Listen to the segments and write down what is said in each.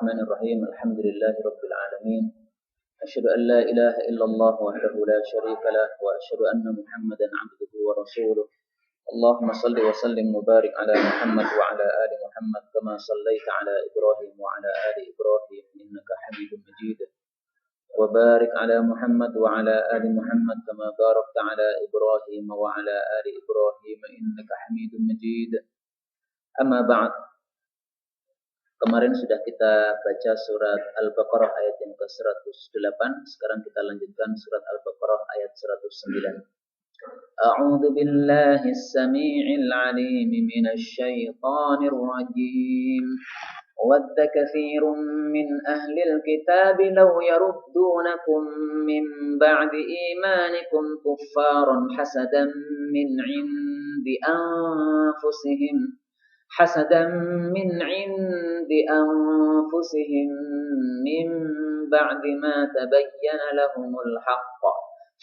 الرحمن الرحيم الحمد لله رب العالمين أشهد أن لا إله إلا الله وحده لا شريك له وأشهد أن محمدا عبده ورسوله اللهم صل وسلم وبارك على محمد وعلى آل محمد كما صليت على إبراهيم وعلى آل إبراهيم إنك حميد مجيد وبارك على محمد وعلى آل محمد كما باركت على إبراهيم وعلى آل إبراهيم إنك حميد مجيد أما بعد. Kemarin sudah kita baca surat Al-Baqarah ayat yang ke-108. Sekarang kita lanjutkan surat Al-Baqarah ayat 109. A'udzu billahi as-sami'il 'alim minasy syaithanir rajim. Wadda katsirun min ahlil kitab law yaruddunakum min ba'di imanikum kuffaran hasadan min 'indi anfusihim من عند أنفسهم من بعد ما تبين لهم الحق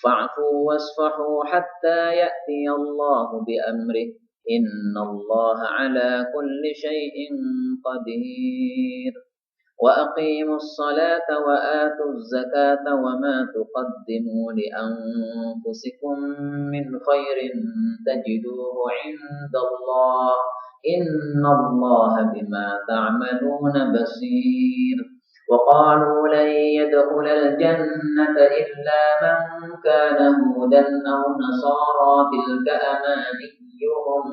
فاعفوا واصفحوا حتى يأتي الله بأمره إن الله على كل شيء قدير وأقيموا الصلاة وآتوا الزكاة وما تقدموا لأنفسكم من خير تجدوه عند الله إن الله بما تعملون بصير وقالوا لن يدخل الجنة إلا من كان هودا أو نصارى تلك أمانيهم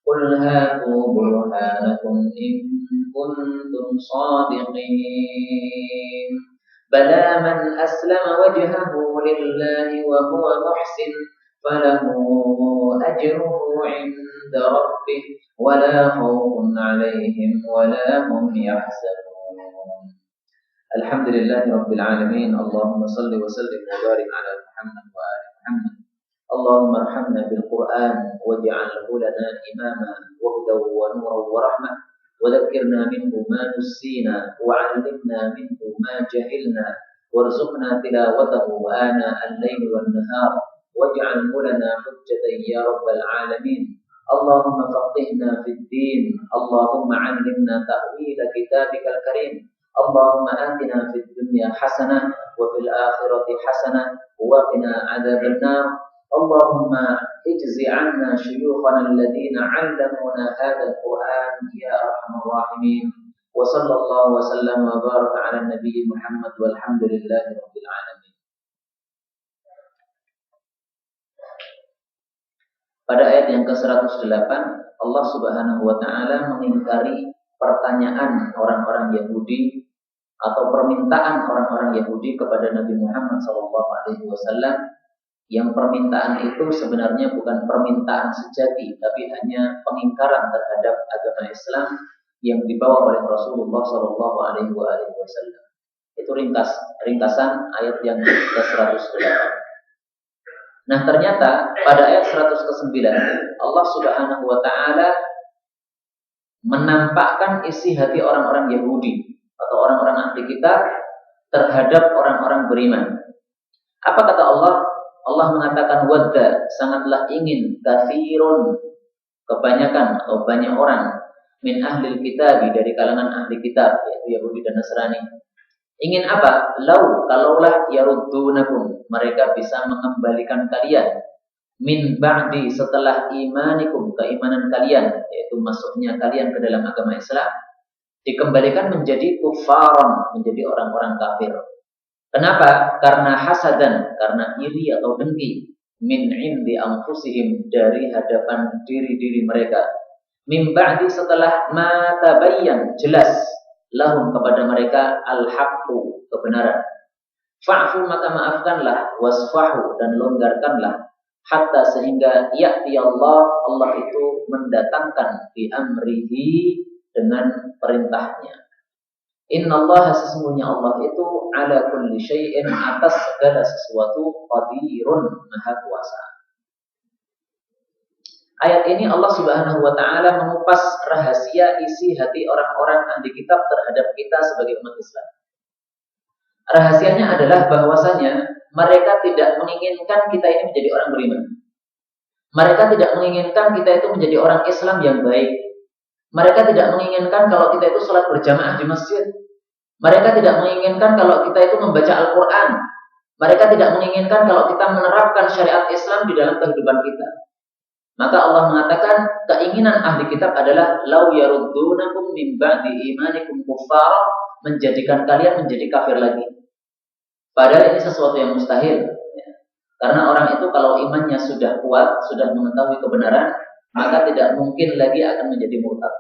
قل هاتوا برهانكم إن كنتم صادقين بلى من أسلم وجهه لله وهو محسن فله أجره عند ربه ولا خوف عليهم ولا هم يحزنون الحمد لله رب العالمين اللهم صل وسلم وبارك على محمد وآل محمد اللهم ارحمنا بالقرآن واجعله لنا إماما وهدى ونورا ورحمة وذكرنا منه ما نسينا وعلمنا منه ما جهلنا وارزقنا تلاوته آناء الليل والنهار واجعله لنا حجة يا رب العالمين اللهم فقهنا في الدين اللهم علمنا تأويل كتابك الكريم اللهم آتنا في الدنيا حسنة وفي الآخرة حسنة وقنا عذاب النار اللهم اجزي عنا شيوخنا الذين علمونا هذا القرآن يا أرحم الراحمين وصلى الله وسلم وبارك على النبي محمد والحمد لله رب العالمين. Pada ayat yang ke-108 Allah Subhanahu wa taala mengingkari pertanyaan orang-orang Yahudi atau permintaan orang-orang Yahudi kepada Nabi Muhammad SAW, yang permintaan itu sebenarnya bukan permintaan sejati tapi hanya pengingkaran terhadap agama Islam yang dibawa oleh Rasulullah SAW. Itu ringkasan ayat yang ke-108. Nah, ternyata pada ayat 109 Allah Subhanahu wa taala menampakkan isi hati orang-orang Yahudi atau orang-orang ahli kitab terhadap orang-orang beriman. Apa kata Allah? Allah mengatakan wadda, sangatlah ingin, katsirun, kebanyakan atau banyak orang, min ahlil kitab, dari kalangan ahli kitab, yaitu Yahudi dan Nasrani. Ingin apa? Kalaulah yaruddunakum, mereka bisa mengembalikan kalian min ba'di, setelah imanikum, keimanan kalian, yaitu masuknya kalian ke dalam agama Islam, dikembalikan menjadi kuffaran, menjadi orang-orang kafir. Kenapa? Karena hasadan, karena iri atau dengki, min indi anfusihim, dari hadapan diri-diri mereka, min ba'di, setelah ma tabayyan, jelas, lahum, kepada mereka, al-haqqu, kebenaran. Fa'fu, maka maafkanlah, wasfahu, dan longgarkanlah, hatta, sehingga ya'ti Allah itu mendatangkan bi amrihi, dengan perintahnya. Innallaha, sesungguhnya Allah itu ala kulli syai'in, atas segala sesuatu, qadirun, maha kuasa. Ayat ini Allah Subhanahu wa taala mengupas rahasia isi hati orang-orang ahli kitab terhadap kita sebagai umat Islam. Rahasianya adalah bahwasanya mereka tidak menginginkan kita ini menjadi orang beriman. Mereka tidak menginginkan kita itu menjadi orang Islam yang baik. Mereka tidak menginginkan kalau kita itu sholat berjamaah di masjid. Mereka tidak menginginkan kalau kita itu membaca Al-Quran. Mereka tidak menginginkan kalau kita menerapkan syariat Islam di dalam kehidupan kita. Maka Allah mengatakan keinginan ahli kitab adalah lau yaruddunakum min ba'di imanikum kuffara, menjadikan kalian menjadi kafir lagi. Padahal ini sesuatu yang mustahil. Karena orang itu kalau imannya sudah kuat, sudah mengetahui kebenaran, maka tidak mungkin lagi akan menjadi murtad.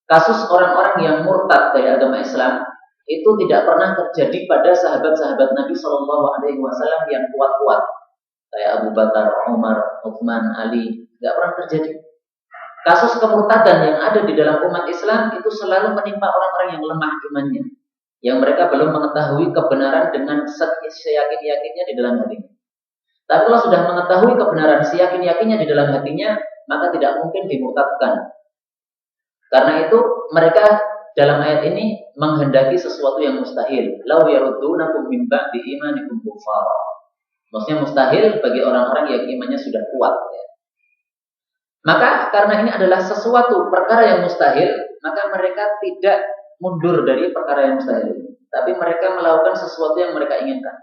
Kasus orang-orang yang murtad dari agama Islam itu tidak pernah terjadi pada sahabat-sahabat Nabi Shallallahu Alaihi Wasallam yang kuat-kuat, kayak Abu Bakar, Umar, Utsman, Ali, nggak pernah terjadi. Kasus kemurtadan yang ada di dalam umat Islam itu selalu menimpa orang-orang yang lemah imannya, yang mereka belum mengetahui kebenaran dengan seyakin-yakinnya di dalam hatinya. Tapi kalau sudah mengetahui kebenaran seyakin-yakinnya di dalam hatinya, maka tidak mungkin dimurtadkan. Karena itu mereka dalam ayat ini menghendaki sesuatu yang mustahil. Lau yaruddunakum min ba'di imanikum kuffara. Maksudnya mustahil bagi orang-orang yang imannya sudah kuat. Maka karena ini adalah sesuatu perkara yang mustahil, maka mereka tidak mundur dari perkara yang mustahil. Tapi mereka melakukan sesuatu yang mereka inginkan,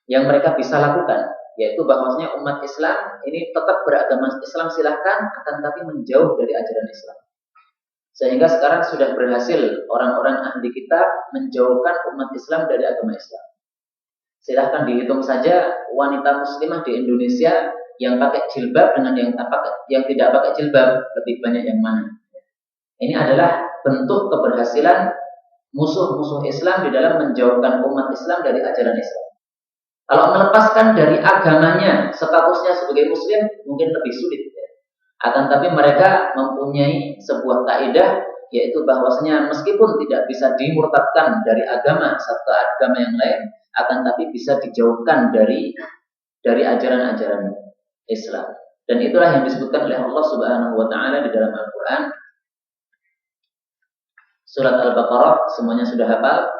yang mereka bisa lakukan. Yaitu bahwasanya umat Islam ini tetap beragama Islam silahkan, akan tapi menjauh dari ajaran Islam. Sehingga sekarang sudah berhasil orang-orang ahli kitab menjauhkan umat Islam dari agama Islam. Silahkan dihitung saja wanita muslimah di Indonesia yang pakai jilbab dengan yang tidak pakai jilbab, lebih banyak yang mana. Ini adalah bentuk keberhasilan musuh-musuh Islam di dalam menjauhkan umat Islam dari ajaran Islam. Kalau melepaskan dari agamanya, statusnya sebagai muslim mungkin lebih sulit. Akan tapi mereka mempunyai sebuah kaidah, yaitu bahwasanya meskipun tidak bisa dimurtadkan dari agama satu agama yang lain, akan tapi bisa dijauhkan dari ajaran-ajaran Islam. Dan itulah yang disebutkan oleh Allah Subhanahu wa taala di dalam Al-Qur'an. Surat Al-Baqarah, semuanya sudah hafal.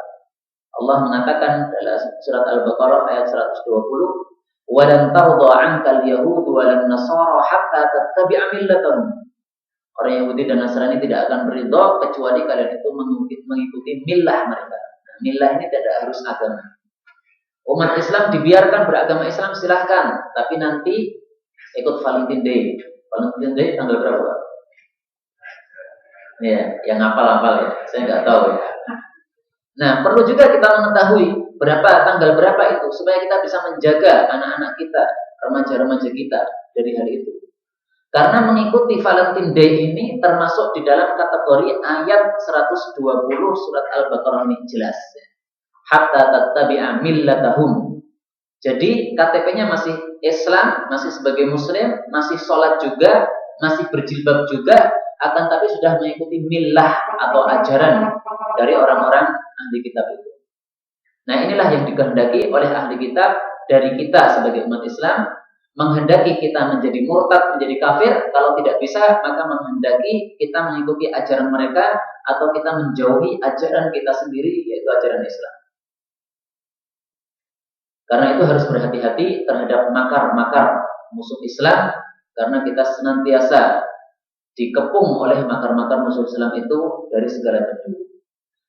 Allah mengatakan dalam surat Al-Baqarah ayat 120, "Walan tarda 'ankal yahud walan nasara hatta tattabi'a millatahum." Orang Yahudi dan Nasrani tidak akan beridho kecuali kalian itu mengikuti millah mereka. Nah, millah ini tidak harus agama. Umat Islam dibiarkan beragama Islam silahkan, tapi nanti ikut Valentine Day. Valentine Day tanggal berapa? Ya, yang hafal-hafal ya. Saya nggak tahu ya. Nah, perlu juga kita mengetahui tanggal berapa itu supaya kita bisa menjaga anak-anak kita, remaja-remaja kita dari hal itu. Karena mengikuti Valentine Day ini termasuk di dalam kategori ayat 120 surat Al-Baqarah ini jelas. Hatta tattabi'a millatahum. Jadi KTP-nya masih Islam, masih sebagai muslim, masih sholat juga, masih berjilbab juga, akan tapi sudah mengikuti millah atau ajaran dari orang-orang ahli kitab itu. Nah, inilah yang dikehendaki oleh ahli kitab dari kita sebagai umat Islam, menghendaki kita menjadi murtad, menjadi kafir. Kalau tidak bisa, maka menghendaki kita mengikuti ajaran mereka atau kita menjauhi ajaran kita sendiri, yaitu ajaran Islam. Karena itu harus berhati-hati terhadap makar-makar musuh Islam, karena kita senantiasa dikepung oleh makar-makar musuh Islam itu dari segala penjuru.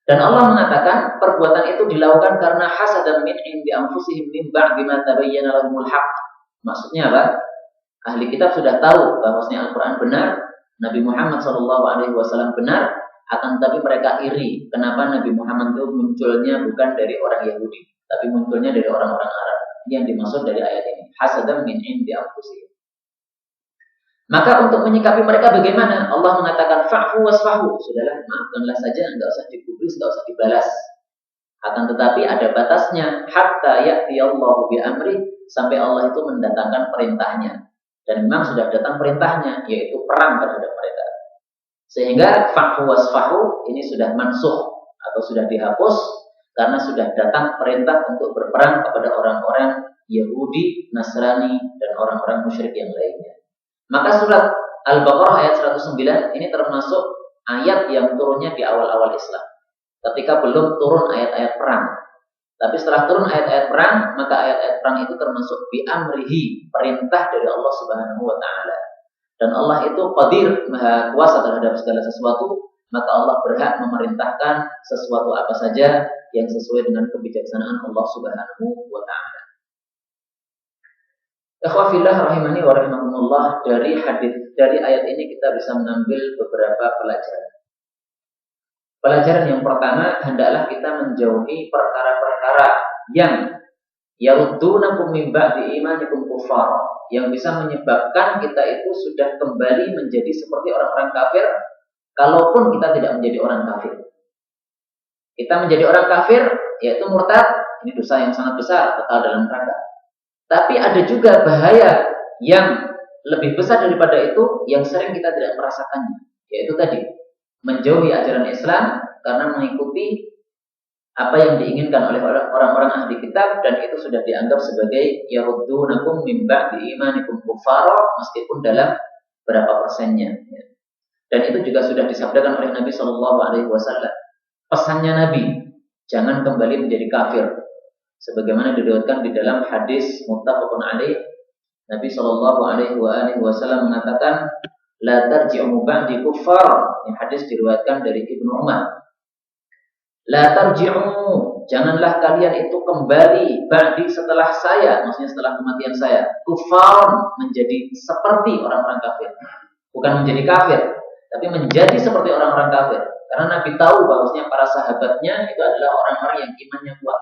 Dan Allah mengatakan perbuatan itu dilakukan karena hasadan min indi anfusihim min ba'di ma tabayyana lahumul haqq. Maksudnya apa? Ahli kitab sudah tahu bahwasanya Al-Qur'an benar, Nabi Muhammad SAW benar, akan tapi mereka iri. Kenapa Nabi Muhammad itu munculnya bukan dari orang Yahudi, tapi munculnya dari orang-orang Arab. Ini yang dimaksud dari ayat ini. Hasadan min indi anfusihim. Maka untuk menyikapi mereka bagaimana? Allah mengatakan fa'fu wasfahu. Sudahlah, maafkanlah saja, enggak usah digubris, enggak usah dibalas. Akan tetapi ada batasnya, hatta ya'tiyallahu bi amri, sampai Allah itu mendatangkan perintahnya. Dan memang sudah datang perintahnya, yaitu perang terhadap mereka. Sehingga fa'fu wasfahu ini sudah mansuh atau sudah dihapus karena sudah datang perintah untuk berperang kepada orang-orang Yahudi, Nasrani, dan orang-orang musyrik yang lainnya. Maka surat Al-Baqarah ayat 109 ini termasuk ayat yang turunnya di awal-awal Islam, ketika belum turun ayat-ayat perang. Tapi setelah turun ayat-ayat perang, maka ayat-ayat perang itu termasuk bi amrihi, perintah dari Allah Subhanahu wa taala. Dan Allah itu qadir, maha kuasa terhadap segala sesuatu, maka Allah berhak memerintahkan sesuatu apa saja yang sesuai dengan kebijaksanaan Allah Subhanahu wa taala. Ikhwafillah rahimani wa rahimakumullah, dari ayat ini kita bisa mengambil beberapa pelajaran. Pelajaran yang pertama, hendaklah kita menjauhi perkara-perkara yang yaruddunakum min ba'di imanikum kuffar, yang bisa menyebabkan kita itu sudah kembali menjadi seperti orang-orang kafir, kalaupun kita tidak menjadi orang kafir. Kita menjadi orang kafir, yaitu murtad, ini dosa yang sangat besar, kekal dalam neraka. Tapi ada juga bahaya yang lebih besar daripada itu, yang sering kita tidak merasakannya, yaitu tadi menjauhi ajaran Islam karena mengikuti apa yang diinginkan oleh orang-orang ahli kitab, dan itu sudah dianggap sebagai yaruddunakum min ba'di imanikum kuffara, meskipun dalam berapa persennya. Dan itu juga sudah disabdakan oleh Nabi Shallallahu Alaihi Wasallam. Pesannya Nabi, jangan kembali menjadi kafir. Sebagaimana diriwayatkan di dalam hadis muttafaqun alaih, Nabi Shallallahu Alaihi Wasallam mengatakan, la tarji'u ba'di kuffar. Ini hadis diriwayatkan dari Ibnu Umar. La tarji'u, janganlah kalian itu kembali ba'di, setelah saya, maksudnya setelah kematian saya, kuffar, menjadi seperti orang-orang kafir. Bukan menjadi kafir, tapi menjadi seperti orang-orang kafir. Karena Nabi tahu bahwasanya para sahabatnya itu adalah orang-orang yang imannya kuat.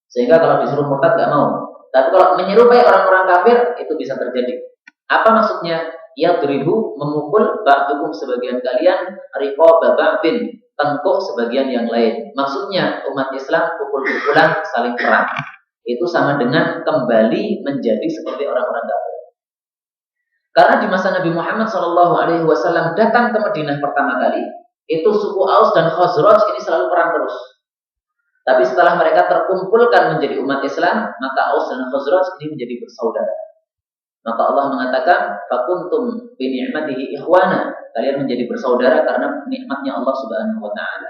Sehingga kalau disuruh murtad gak mau. Tapi kalau menyerupai orang-orang kafir, itu bisa terjadi. Apa maksudnya? Yadribu, memukul ba'dukum sebagian kalian, riqaba ba'din, tengkuk sebagian yang lain. Maksudnya umat Islam pukul-pukulan, saling perang. Itu sama dengan kembali menjadi seperti orang-orang kafir. Karena di masa Nabi Muhammad SAW datang ke Madinah pertama kali, itu suku Aus dan Khazraj ini selalu perang terus. Tapi setelah mereka terkumpulkan menjadi umat Islam, maka Aus dan Khazraj ini menjadi bersaudara. Maka Allah mengatakan, fakuntum bi ni'matihi ikhwana, kalian menjadi bersaudara karena nikmatnya Allah Subhanahu wa taala.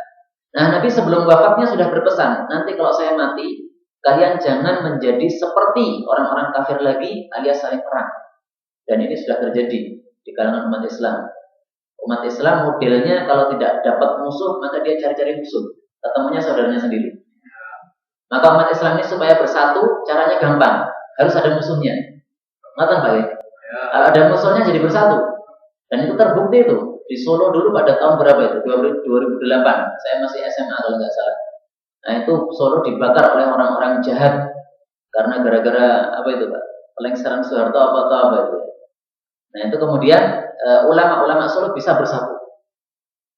Nah, Nabi sebelum wafatnya sudah berpesan, nanti kalau saya mati, kalian jangan menjadi seperti orang-orang kafir lagi alias saling perang. Dan ini sudah terjadi di kalangan umat Islam. Umat Islam modelnya kalau tidak dapat musuh, maka dia cari-cari musuh. Ketemunya saudaranya sendiri. Maka umat Islam ini supaya bersatu, caranya gampang. Harus ada musuhnya. Ngerti Pak ya? Kalau ada musuhnya jadi bersatu. Dan itu terbukti itu. Di Solo dulu pada tahun berapa itu? 2008. Saya masih SMA kalau nggak salah. Nah itu Solo dibakar oleh orang-orang jahat. Karena gara-gara apa itu Pak? Pelengseran Soeharto apa itu. Nah itu kemudian ulama-ulama Solo bisa bersatu.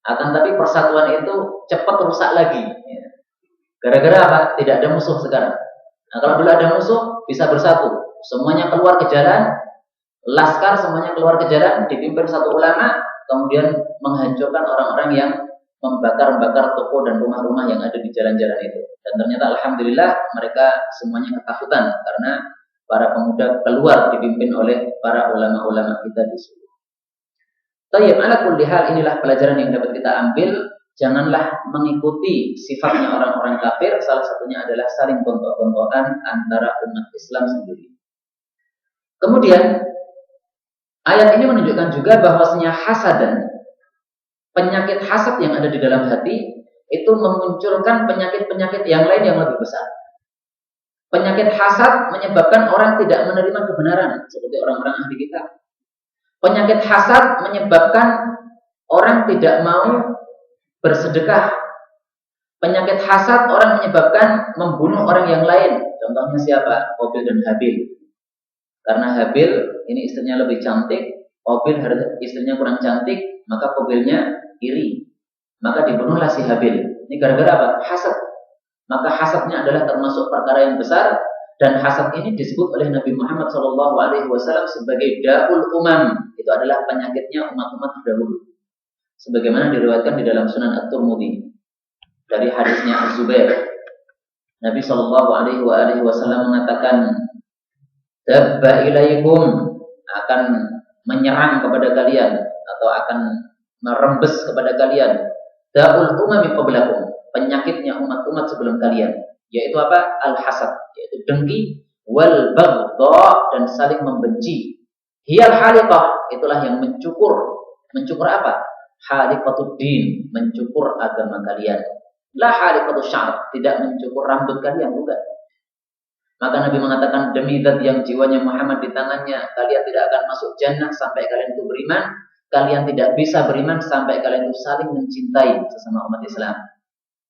Akan tapi persatuan itu cepat rusak lagi. Gara-gara apa? Tidak ada musuh sekarang. Nah kalau dulu ada musuh, bisa bersatu. Semuanya keluar ke jalan, laskar semuanya keluar ke jalan, dipimpin satu ulama, kemudian menghancurkan orang-orang yang membakar-bakar toko dan rumah-rumah yang ada di jalan-jalan itu. Dan ternyata alhamdulillah mereka semuanya ketakutan karena para pemuda keluar dipimpin oleh para ulama-ulama kita di sini. Tayyib, ala kulli hal, inilah pelajaran yang dapat kita ambil. Janganlah mengikuti sifatnya orang-orang kafir. Salah satunya adalah saling gontok-gontokan antara umat Islam sendiri. Kemudian ayat ini menunjukkan juga bahwasanya hasadan, penyakit hasad yang ada di dalam hati, itu memunculkan penyakit-penyakit yang lain yang lebih besar. Penyakit hasad menyebabkan orang tidak menerima kebenaran, seperti orang-orang ahli kitab. Penyakit hasad menyebabkan orang tidak mau bersedekah. Penyakit hasad orang menyebabkan membunuh orang yang lain. Contohnya siapa? Qabil dan Habil. Karena Habil ini istrinya lebih cantik, Qabil istrinya kurang cantik, maka Qabilnya iri. Maka dibunuhlah si Habil. Ini gara-gara apa? Hasad. Maka hasadnya adalah termasuk perkara yang besar, dan hasad ini disebut oleh Nabi Muhammad SAW sebagai da'ul umam. Itu adalah penyakitnya umat-umat terdahulu. Sebagaimana diriwayatkan di dalam Sunan At-Tirmidzi dari hadisnya Az-Zubair. Nabi SAW mengatakan, "Dabba ilaikum," akan menyerang kepada kalian atau akan merembes kepada kalian, da'ul umami qablakum, penyakitnya umat-umat sebelum kalian, yaitu apa? Al-hasad, yaitu dengki, wal baghdha, dan saling membenci. Hiyal haliqah, itulah yang mencukur. Mencukur apa? haliqatud din, mencukur agama kalian. La haliqatus syar, tidak mencukur rambut kalian, bukan. Maka Nabi mengatakan, demi zat yang jiwanya Muhammad di tangannya, kalian tidak akan masuk jannah sampai kalian itu beriman. Kalian tidak bisa beriman sampai kalian itu saling mencintai sesama umat Islam.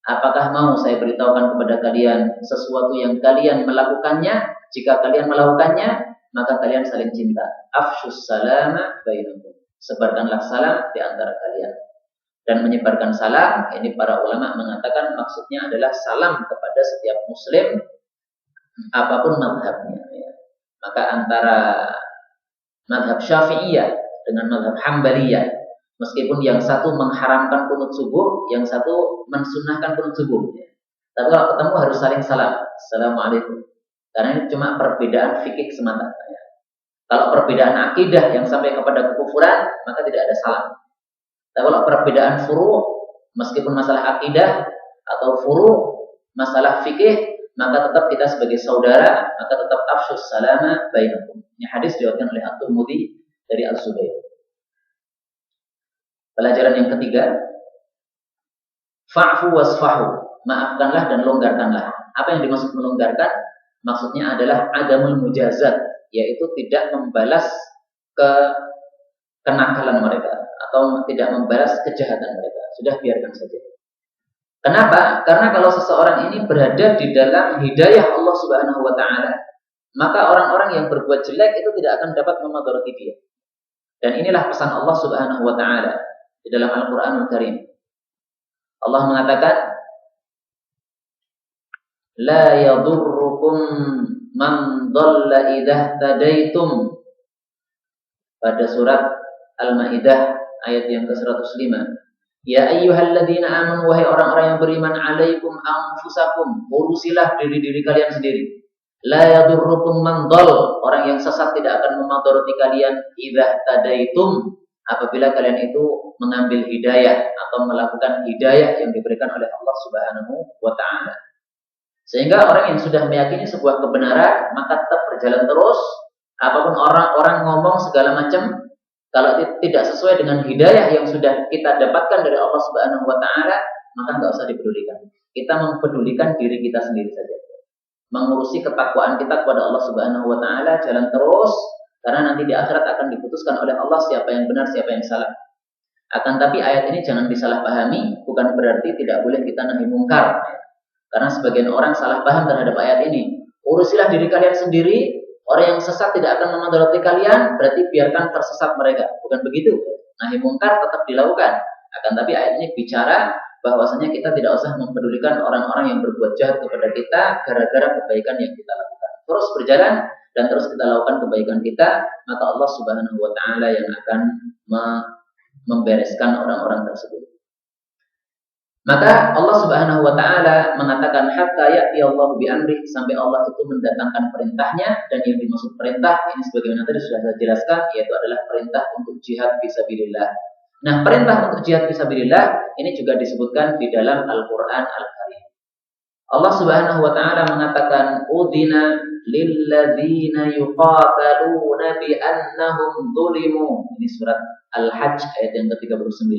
Apakah mau saya beritahukan kepada kalian sesuatu yang kalian melakukannya? Jika kalian melakukannya, maka kalian saling cinta. Afshus salama bainakum. Sebarkanlah salam di antara kalian. Dan menyebarkan salam, ini para ulama mengatakan maksudnya adalah salam kepada setiap muslim, apapun mazhabnya. Maka antara mazhab Syafi'iyah dengan mazhab Hambaliyah, meskipun yang satu mengharamkan qunut subuh, yang satu mensunnahkan qunut subuh. Tapi kalau ketemu harus saling salam. Assalamualaikum. Karena ini cuma perbedaan fikih semata. Kalau perbedaan akidah yang sampai kepada kekufuran, maka tidak ada salam. Tapi kalau perbedaan furu', meskipun masalah akidah atau furu' masalah fikih, maka tetap kita sebagai saudara, maka tetap afshus salama bainakum. Ini hadis diriwayatkan oleh At-Tirmidzi dari Al-Zubair. Pelajaran yang ketiga, fa'fu wasfahu, maafkanlah dan longgarkanlah. Apa yang dimaksud melonggarkan? Maksudnya adalah adamul mujazat, yaitu tidak membalas kenakalan mereka atau tidak membalas kejahatan mereka. Sudah, biarkan saja. Kenapa? Karena kalau seseorang ini berada di dalam hidayah Allah Subhanahu wa taala, maka orang-orang yang berbuat jelek itu tidak akan dapat memadharati dia. Dan inilah pesan Allah Subhanahu wa taala di dalam Al-Qur'anul Karim. Allah mengatakan, la yadurrukum man dhalla idza tadaitum. Pada surat Al-Maidah ayat yang ke-105. Ya ayyuhalladzina amanu, wahai orang-orang yang beriman, alaikum anfusakum, urusilah diri-diri kalian sendiri. La yadurrukum man dhal, orang yang sesat tidak akan memadharati kalian idza tadaitum, apabila kalian itu mengambil hidayah atau melakukan hidayah yang diberikan oleh Allah Subhanahu wa taala. Sehingga orang yang sudah meyakini sebuah kebenaran, maka tetap berjalan terus, apapun orang-orang ngomong segala macam, kalau tidak sesuai dengan hidayah yang sudah kita dapatkan dari Allah Subhanahu wa taala, maka enggak usah dipedulikan. Kita mempedulikan diri kita sendiri saja. Mengurusi ketakwaan kita kepada Allah Subhanahu wa taala, jalan terus, karena nanti di akhirat akan diputuskan oleh Allah siapa yang benar, siapa yang salah. Akan tapi ayat ini jangan disalahpahami, bukan berarti tidak boleh kita nahi mungkar. Karena sebagian orang salah paham terhadap ayat ini. Urusilah diri kalian sendiri, orang yang sesat tidak akan memadharati kalian, berarti biarkan tersesat mereka. Bukan begitu. Nahi mungkar tetap dilakukan. Akan tapi ayat ini bicara bahwasanya kita tidak usah mempedulikan orang-orang yang berbuat jahat kepada kita gara-gara kebaikan yang kita lakukan. Terus berjalan dan terus kita lakukan kebaikan kita, maka Allah Subhanahu wa taala yang akan membereskan orang-orang tersebut. Maka Allah Subhanahu wa taala mengatakan hatta ya'ti Allah bi amri, sampai Allah itu mendatangkan perintahnya. Dan yang dimaksud perintah ini sebagaimana tadi sudah saya jelaskan, yaitu adalah perintah untuk jihad fisabilillah. Nah, perintah untuk jihad fisabilillah ini juga disebutkan di dalam Al-Qur'an Al-Karim. Allah Subhanahu wa taala mengatakan udina lilladzina yuqataluna bi annahum zulimu. Ini surat Al-Hajj ayat yang ke-39.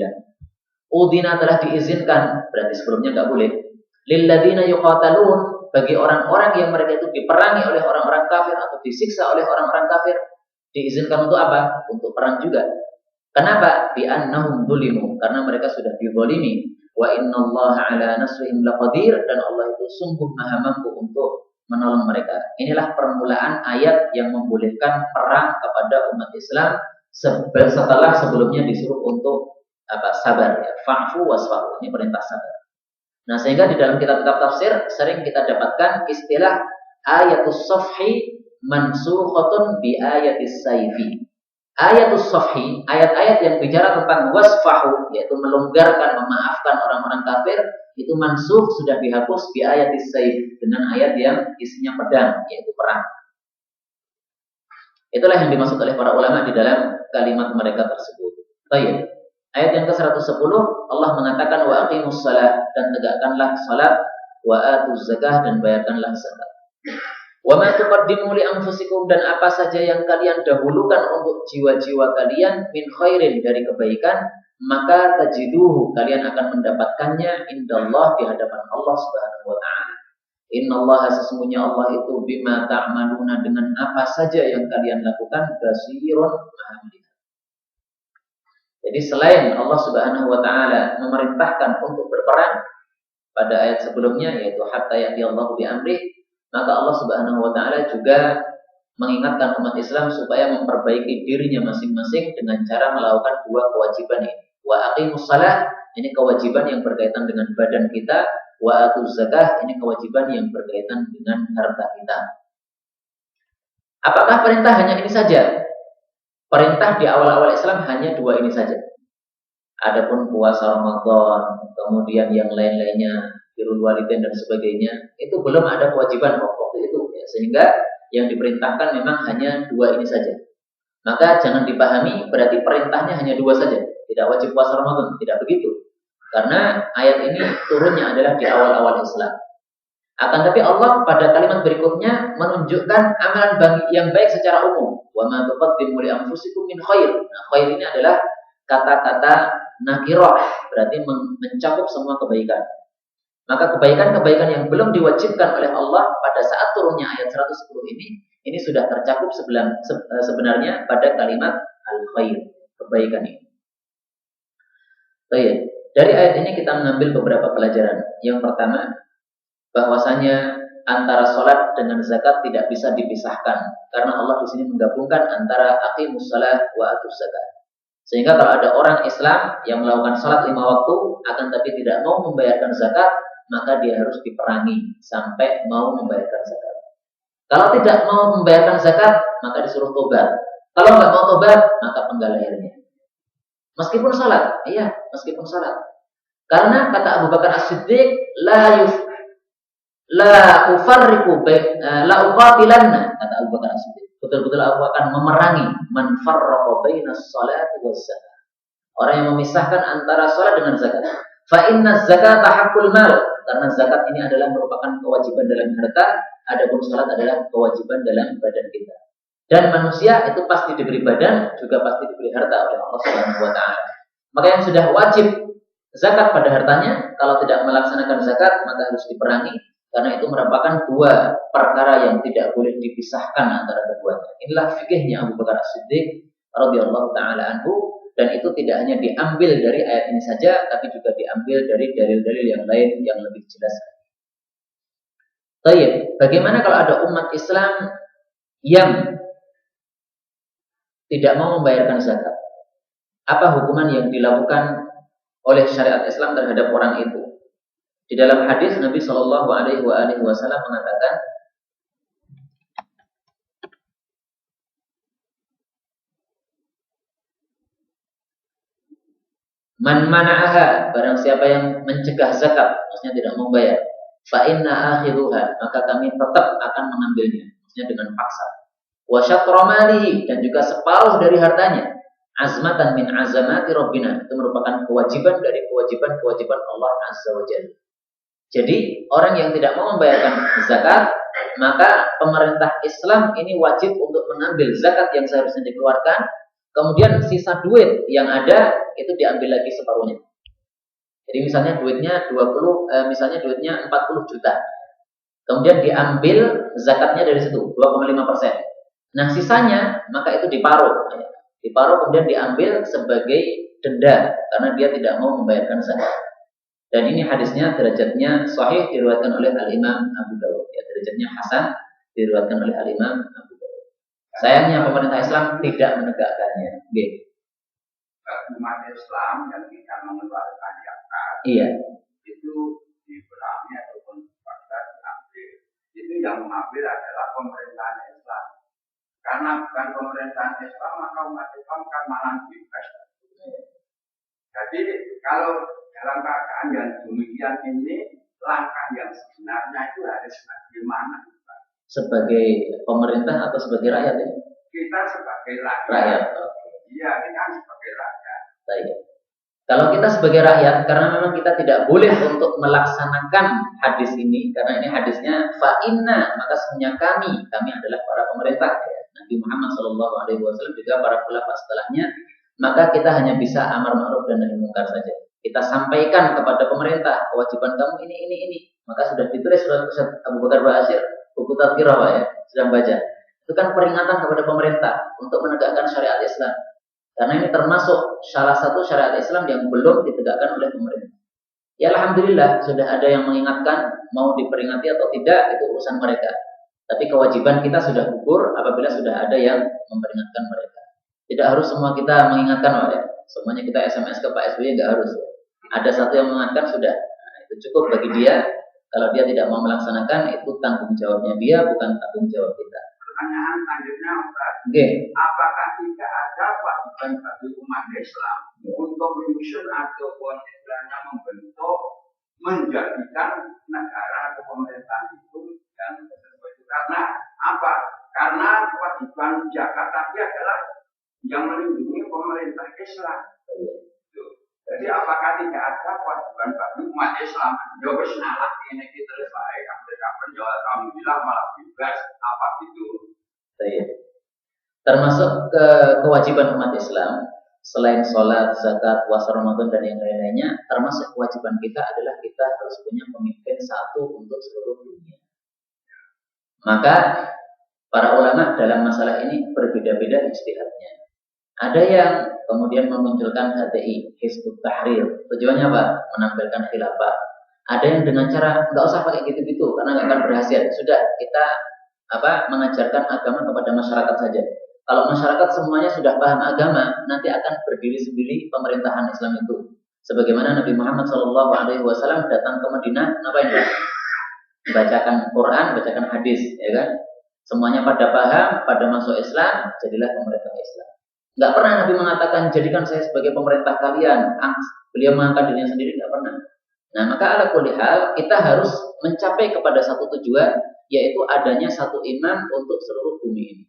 Udina telah diizinkan, berarti sebelumnya enggak boleh. Lilladzina yuqatalun, bagi orang-orang yang mereka itu diperangi oleh orang-orang kafir atau disiksa oleh orang-orang kafir, diizinkan untuk apa? Untuk perang juga. Kenapa? Bi annahum zulimu, karena mereka sudah dizalimi. Wa innallaha ala nasrihim laqadir, dan Allah itu sungguh maha mampu untuk menolong mereka. Inilah permulaan ayat yang membolehkan perang kepada umat Islam setelah sebelumnya disuruh untuk sabar, ya. Fa'fu wasfahu, ini perintah sabar. Nah, sehingga di dalam kitab-kitab tafsir sering kita dapatkan istilah ayatus safhi mansukhatun bi ayatis sayfi. Ayatus safhi, ayat-ayat yang bicara tentang wasfahu, yaitu melonggarkan, memaafkan orang-orang kafir, itu mansukh, sudah dihapus bi ayatis sayf, dengan ayat yang isinya pedang, yaitu perang. Itulah yang dimaksud oleh para ulama di dalam kalimat mereka tersebut. Baik. Ayat yang ke-110, Allah mengatakan wa aqimus shalah, dan tegakkanlah salat, wa atuz zakah, dan bayarkanlah zakat. Wa ma tuqaddimu li anfusikum, dan apa saja yang kalian dahulukan untuk jiwa-jiwa kalian min khairin, dari kebaikan, maka tajiduhu, kalian akan mendapatkannya indallah, di hadapan Allah Subhanahu wa taala. Innallaha, sesungguhnya Allah itu bima ta'maluna, dengan apa saja yang kalian lakukan, basirun, maha melihat. Jadi selain Allah Subhanahu wa taala memerintahkan untuk berperang pada ayat sebelumnya, yaitu hatta ya'tiyallahu bi amrih, maka Allah Subhanahu wa taala juga mengingatkan umat Islam supaya memperbaiki dirinya masing-masing dengan cara melakukan dua kewajiban ini. Wa aqimus shalah, ini kewajiban yang berkaitan dengan badan kita. Wa atuz zakah, ini kewajiban yang berkaitan dengan harta kita. Apakah perintah hanya ini saja? Perintah di awal-awal Islam hanya dua ini saja. Adapun puasa Ramadan, kemudian yang lain-lainnya, birrul walidain dan sebagainya, itu belum ada kewajiban waktu itu, ya. Sehingga yang diperintahkan memang hanya dua ini saja. Maka jangan dipahami berarti perintahnya hanya dua saja, tidak wajib puasa Ramadan, tidak begitu. Karena ayat ini turunnya adalah di awal-awal Islam. Akan tapi Allah pada kalimat berikutnya menunjukkan amalan yang baik secara umum. Wa ma tuqaddimu li anfusikum min khair. Nah, khair ini adalah kata-kata nakirah, berarti mencakup semua kebaikan. Maka kebaikan-kebaikan yang belum diwajibkan oleh Allah pada saat turunnya ayat 110 ini sudah tercakup sebenarnya pada kalimat al-khair, kebaikan ini. Baik, dari ayat ini kita mengambil beberapa pelajaran. Yang pertama, bahwasanya antara sholat dengan zakat tidak bisa dipisahkan, karena Allah di sini menggabungkan antara aqimus shalah wa atuz zakat. Sehingga kalau ada orang Islam yang melakukan sholat 5 waktu, akan tapi tidak mau membayarkan zakat, maka dia harus diperangi sampai mau membayarkan zakat. Kalau tidak mau membayarkan zakat, maka disuruh tobat. Kalau nggak mau tobat, maka penggal lehernya. Meskipun sholat, iya, meskipun sholat. Karena kata Abu Bakar As-Siddiq, la uqatilanna, kata Abu Bakar As-Siddiq. Betul-betul aku akan memerangi man farraqa bainas salati waz zakat. Orang yang memisahkan antara salat dengan zakat. Fa inna zakata haqqul mal, karena zakat ini adalah merupakan kewajiban dalam harta, adapun salat adalah kewajiban dalam badan kita. Dan manusia itu pasti diberi badan, juga pasti diberi harta oleh Allah Subhanahu wa taala. Maka yang sudah wajib zakat pada hartanya, kalau tidak melaksanakan zakat maka harus diperangi. Karena itu merupakan dua perkara yang tidak boleh dipisahkan antara keduanya. Inilah fikihnya Abu Bakar As-Siddiq radhiyallahu taala anhu, dan itu tidak hanya diambil dari ayat ini saja, tapi juga diambil dari dalil-dalil yang lain yang lebih jelas. Baik, bagaimana kalau ada umat Islam yang tidak mau membayarkan zakat? Apa hukuman yang dilakukan oleh syariat Islam terhadap orang itu? Di dalam hadis Nabi Shallallahu Alaihi Wasallam mengatakan, man mana'aha, barang siapa yang mencegah zakat, maksudnya tidak membayar, fa inna akhiruha, maka kami tetap akan mengambilnya, maksudnya dengan paksa. Wa syatra malihi, dan juga separuh dari hartanya, azmatan min azamati rabbina, itu merupakan kewajiban dari kewajiban Allah Azza wa Jalla. Jadi orang yang tidak mau membayarkan zakat, maka pemerintah Islam ini wajib untuk mengambil zakat yang seharusnya dikeluarkan, kemudian sisa duit yang ada itu diambil lagi separuhnya. Jadi misalnya duitnya 40 juta. Kemudian diambil zakatnya dari situ 2,5%. Nah, sisanya maka itu diparuh. Diparuh kemudian diambil sebagai denda karena dia tidak mau membayarkan zakat. Dan ini hadisnya derajatnya sahih, diriwayatkan oleh Al-Imam Abu Dawud. Ya, derajatnya hasan, diriwayatkan oleh Al-Imam Abu Dawud. Sayangnya pemerintah Islam tidak menegakkannya. Gitu. Umat Islam yang tidak mengeluarkan zakat, iya, itu diperangi ataupun paksa diambil. Itu yang mengambil adalah pemerintahan Islam. Karena bukan pemerintahan Islam, maka umat Islam kan malah bebas. Jadi kalau dalam keadaan yang demikian ini, langkah yang sebenarnya itu harus bagaimana? Sebagai pemerintah atau sebagai rakyat ya? Kita sebagai rakyat. Rakyat. Iya, kita sebagai rakyat. Baik. Kalau kita sebagai rakyat, karena memang kita tidak boleh untuk melaksanakan hadis ini, karena ini hadisnya fa'inna, maka sesungguhnya kami adalah para pemerintah. Ya. Nabi Muhammad SAW juga para khulafa setelahnya, maka kita hanya bisa amar ma'ruf dan nahi munkar saja. Kita sampaikan kepada pemerintah kewajiban kamu ini. Maka sudah ditulis surat Ustaz Abu Bakar Ba'asyir, buku Tadhkirah Pak ya, sedang baca. Itu kan peringatan kepada pemerintah untuk menegakkan syariat Islam. Karena ini termasuk salah satu syariat Islam yang belum ditegakkan oleh pemerintah. Ya alhamdulillah sudah ada yang mengingatkan, mau diperingati atau tidak itu urusan mereka. Tapi kewajiban kita sudah gugur apabila sudah ada yang memperingatkan mereka. Tidak harus semua kita mengingatkan, Pak ya. Semuanya kita SMS ke Pak SBY nggak harus. Ada satu yang mengingatkan sudah. Nah, itu cukup bagi dia. Kalau dia tidak mau melaksanakan itu tanggung jawabnya dia, bukan tanggung jawab kita. Pertanyaan selanjutnya, Ustaz. Okay. Apakah tidak ada kewajiban bagi umat Islam untuk menyusun ataupun istilahnya membentuk, menjadikan negara atau pemerintahan itu yang sesuai itu? Karena apa? Karena kewajiban zakat tadi adalah yang melindungi pemerintah Islam. Jadi apakah tidak ada kewajiban bagi umat Islam? Ya wis nalah ini kita terus baik, kapan ya alhamdulillah malah bebas apa gitu. Termasuk kewajiban umat Islam selain sholat, zakat, puasa Ramadan dan yang lain-lainnya, termasuk kewajiban kita adalah kita harus punya pemimpin satu untuk seluruh dunia. Maka para ulama dalam masalah ini berbeda-beda ijtihadnya. Ada yang kemudian memunculkan HTI, Hizbut Tahrir. Tujuannya apa? Menampilkan khilafah. Ada yang dengan cara nggak usah pakai gitu-gitu karena nggak akan berhasil. Sudah kita mengajarkan agama kepada masyarakat saja. Kalau masyarakat semuanya sudah paham agama, nanti akan berdiri sendiri pemerintahan Islam itu. Sebagaimana Nabi Muhammad SAW datang ke Madinah, ngapain ya? Bacakan Quran, bacakan hadis, ya kan? Semuanya pada paham, pada masuk Islam, jadilah pemerintah Islam. Nggak pernah Nabi mengatakan jadikan saya sebagai pemerintah kalian. Beliau mengangkat dirinya sendiri, nggak pernah. Nah maka ala kulli hal kita harus mencapai kepada satu tujuan, yaitu adanya satu imam untuk seluruh bumi ini.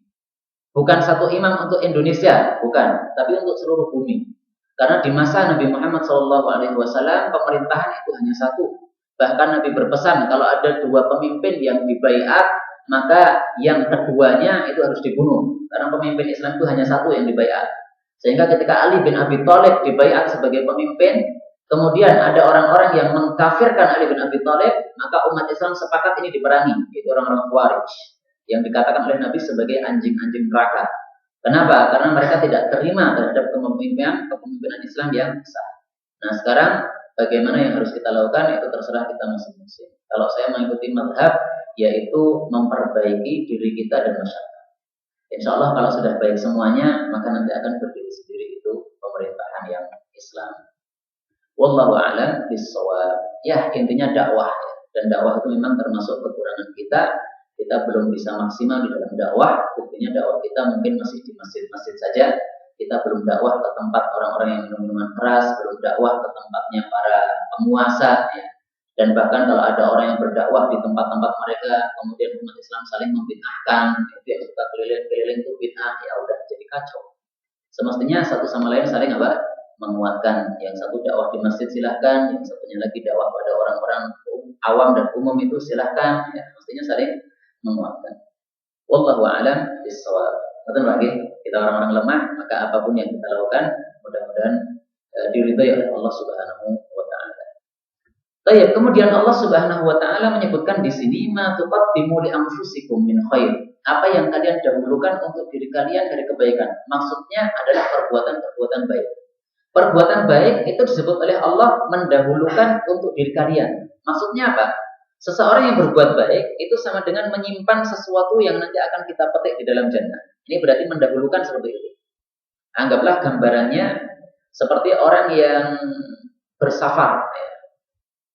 Bukan satu imam untuk Indonesia, bukan, tapi untuk seluruh bumi. Karena di masa Nabi Muhammad SAW pemerintahan itu hanya satu. Bahkan Nabi berpesan kalau ada dua pemimpin yang dibaiat, maka yang keduanya itu harus dibunuh. Karena pemimpin Islam itu hanya satu yang dibaiat. Sehingga ketika Ali bin Abi Thalib dibaiat sebagai pemimpin, kemudian ada orang-orang yang mengkafirkan Ali bin Abi Thalib, maka umat Islam sepakat ini diperangi. Itu orang-orang Khawarij yang dikatakan oleh Nabi sebagai anjing-anjing neraka. Kenapa? Karena mereka tidak terima terhadap kepemimpinan Islam yang sah. Nah sekarang bagaimana yang harus kita lakukan itu terserah kita masing-masing. Kalau saya mengikuti mazhab, yaitu memperbaiki diri kita dan masyarakat. Insya Allah kalau sudah baik semuanya, maka nanti akan berdiri sendiri itu pemerintahan yang Islam. Wallahu a'lam bissawab. Ya intinya dakwah ya. Dan dakwah itu memang termasuk kekurangan kita. Kita belum bisa maksimal di dalam dakwah. Buktinya dakwah kita mungkin masih di masjid-masjid saja. Kita belum dakwah ke tempat orang-orang yang minum minuman keras, belum dakwah ke tempatnya para penguasa ya. Dan bahkan kalau ada orang yang berdakwah di tempat-tempat mereka, kemudian umat Islam saling membid'ahkan, itu yang suka keliling-keliling itu bid'ah, ya udah jadi kacau. Semestinya satu sama lain saling menguatkan. Yang satu dakwah di masjid silahkan, yang satunya lagi dakwah pada orang-orang awam dan umum itu silahkan, ya mestinya saling menguatkan. Wallahu a'lam bishawab. Betul lagi, kita orang-orang lemah, maka apapun yang kita lakukan, mudah-mudahan diridhai oleh Allah Subhanahu wa taala. Baik, kemudian Allah Subhanahu wa taala menyebutkan di sini ma tuqaddimu li anfusikum min khair. Apa yang kalian dahulukan untuk diri kalian dari kebaikan. Maksudnya adalah perbuatan-perbuatan baik. Perbuatan baik itu disebut oleh Allah mendahulukan untuk diri kalian. Maksudnya apa? Seseorang yang berbuat baik itu sama dengan menyimpan sesuatu yang nanti akan kita petik di dalam jannah. Ini berarti mendahulukan seperti itu. Anggaplah gambarannya seperti orang yang bersafar.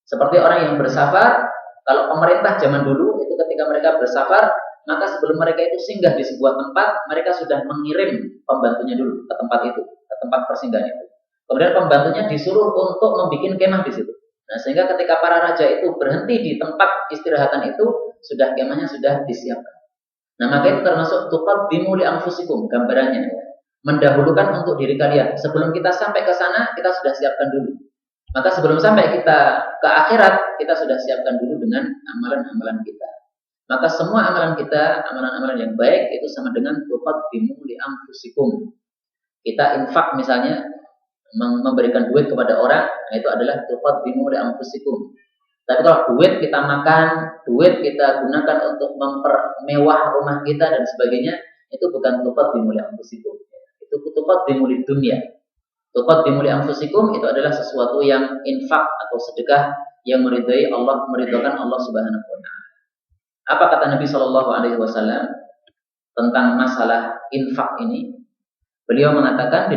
Seperti orang yang bersafar, kalau pemerintah zaman dulu itu ketika mereka bersafar, maka sebelum mereka itu singgah di sebuah tempat, mereka sudah mengirim pembantunya dulu ke tempat itu, ke tempat persinggahan itu. Kemudian pembantunya disuruh untuk membuat kemah di situ. Nah, sehingga ketika para raja itu berhenti di tempat istirahatan itu, sudah kemahnya sudah disiapkan. Nah, maka itu termasuk tuqaddimu li anfusikum gambarannya. Ya. mendahulukan untuk diri kalian. Sebelum kita sampai ke sana, kita sudah siapkan dulu. Maka sebelum sampai kita ke akhirat, kita sudah siapkan dulu dengan amalan-amalan kita. Maka semua amalan kita, amalan-amalan yang baik itu sama dengan tuqaddimu li anfusikum. Kita infak misalnya memberikan duit kepada orang, nah itu adalah tuqaddimu li anfusikum. Tapi kalau duit kita makan, duit kita gunakan untuk mempermewah rumah kita dan sebagainya, itu bukan tuqaddimu li anfusikum. Itu tuqaddimu lid dunya. Tuqaddimu li anfusikum itu adalah sesuatu yang infak atau sedekah yang meridai Allah, meridhakan Allah Subhanahu wa taala. Apa kata Nabi Shallallahu alaihi wasallam tentang masalah infak ini? Beliau mengatakan